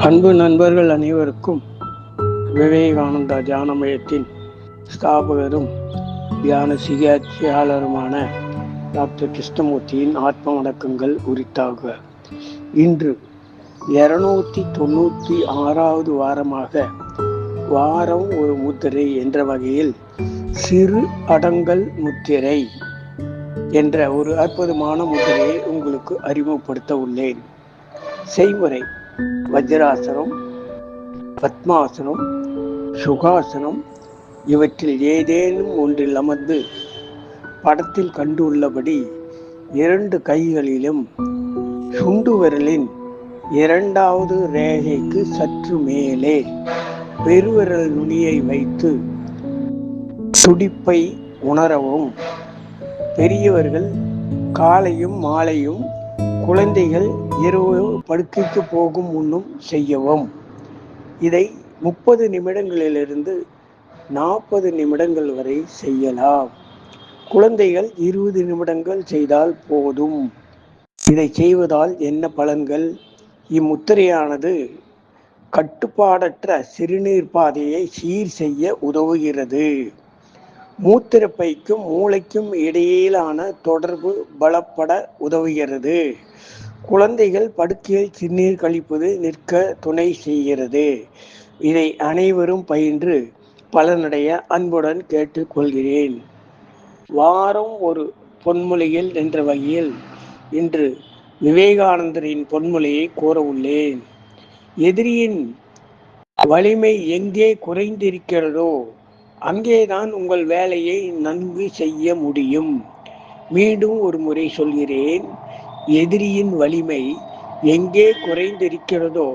அன்பு நண்பர்கள் அனைவருக்கும் விவேகானந்தா தியான மையத்தின் ஸ்தாபகரும் தியான சிகிச்சையாளருமான டாக்டர் கிருஷ்ணமூர்த்தியின் ஆத்ம வணக்கங்கள் உரித்தாக. இன்று 296வது வாரமாக வாரம் ஒரு முத்திரை என்ற வகையில் சிறு அடங்கல் முத்திரை என்ற ஒரு அற்புதமான முத்திரையை உங்களுக்கு அறிமுகப்படுத்த உள்ளேன். செய்முறை: வஜ்ராசனம், பத்மாசனம், சுகாசனம் இவற்றில் ஏதேனும் ஒன்றில் அமர்ந்து படத்தில் கண்டுள்ளபடி 2 கைகளிலும் சுண்டு விரலின் 2வது ரேகைக்கு சற்று மேலே பெருவிரல் நுனியை வைத்து துடிப்பை உணரவும். பெரியவர்கள் காலையும் மாலையும், குழந்தைகள் இரவு படுக்கைக்கு போகும் முன்னும் செய்யவும். இதை 30 நிமிடங்களிலிருந்து 40 நிமிடங்கள் வரை செய்யலாம். குழந்தைகள் 20 நிமிடங்கள் செய்தால் போதும். இதை செய்வதால் என்ன பலன்கள்? இம்முத்திரையானது கட்டுப்பாடற்ற சிறுநீர் பாதையை சீர் செய்ய உதவுகிறது. மூத்திரப்பைக்கும் மூளைக்கும் இடையிலான தொடர்பு பலப்பட உதவுகிறது. குழந்தைகள் படுக்கையில் சிறுநீர் கழிப்பது நிற்க துணை செய்கிறது. இதை அனைவரும் பயின்று பலனடைய அன்புடன் கேட்டுக்கொள்கிறேன். வாரம் ஒரு பொன்மொழிகள் என்ற வகையில் இன்று விவேகானந்தரின் பொன்மொழியை கூற உள்ளேன். எதிரியின் வலிமை எங்கே குறைந்திருக்கிறதோ அங்கேதான் உங்கள் வேலையை நன்கு செய்ய முடியும். மீண்டும் ஒரு முறை சொல்கிறேன். எதிரியின் வலிமை எங்கே குறைந்திருக்கிறதோ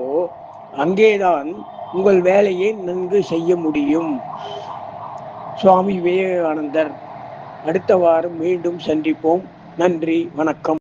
அங்கேதான் உங்கள் வேலையை நன்கு செய்ய முடியும். சுவாமி விவேகானந்தர். அடுத்த வாரம் மீண்டும் சந்திப்போம். நன்றி, வணக்கம்.